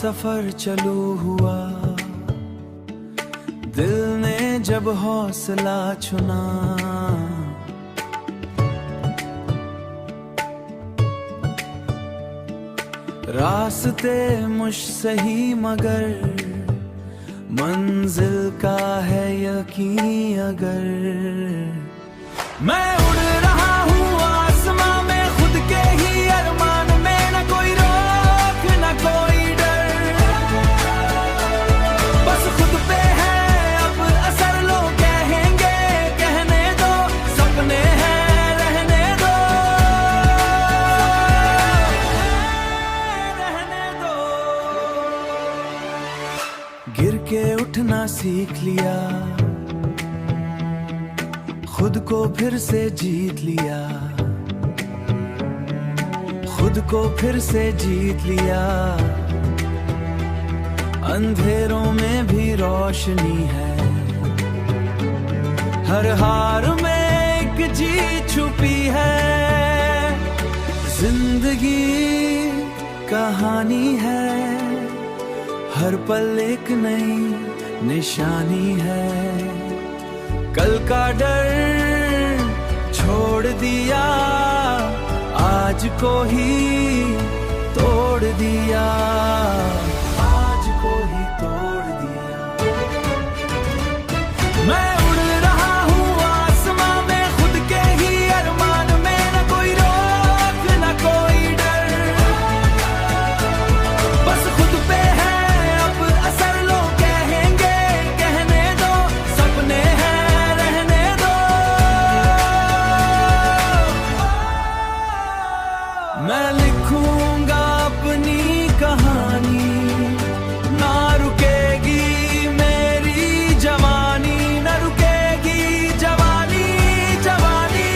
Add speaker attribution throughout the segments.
Speaker 1: सफर चालू हुआ, दिल ने जब हौसला चुना, रास्ते मुझसे ही मगर मंजिल का है यकीन अगर। मैं उड़ रहा हूँ आसमां में खुद के ही अरमान में, न कोई रोक न कोई डर, बस खुद पे है अब असर। लोग कहेंगे कहने दो, सपने हैं रहने दो, रहने दो। गिर के उठना सीख लिया, खुद को फिर से जीत लिया, खुद को फिर से जीत लिया। अंधेरों में भी रोशनी है, हर हार में एक जीत छुपी है। जिंदगी कहानी है, हर पल एक नई निशानी है। कल का डर छोड़ दिया, आज को ही तोड़ दिया, आज को ही तोड़ दिया। मैं उड़ रहा हूँ आसमां में खुद के ही अरमान में, न कोई रोक न कोई डर, बस खुद पे है अब असर। लोग कहेंगे कहने दो, सपने हैं रहने दो। मैं लिखूंगा अपनी कहानी, ना रुकेगी मेरी जवानी, न रुकेगी जवानी जवानी।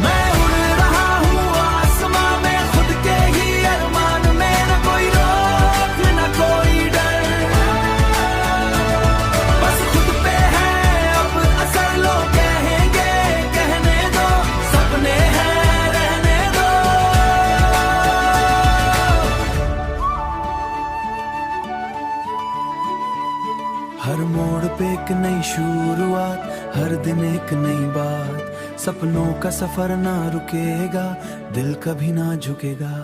Speaker 1: मैं उड़ रहा हूँ आसमां में खुद के ही अरमान में, न कोई रोक न कोई डर, बस खुद पे है अब असर। लोग कहेंगे कहने दो, सपने हैं रहने दो। हर मोड़ पे एक नई शुरुआत, हर दिन एक नई बात। सपनों का सफर ना रुकेगा, दिल कभी ना झुकेगा।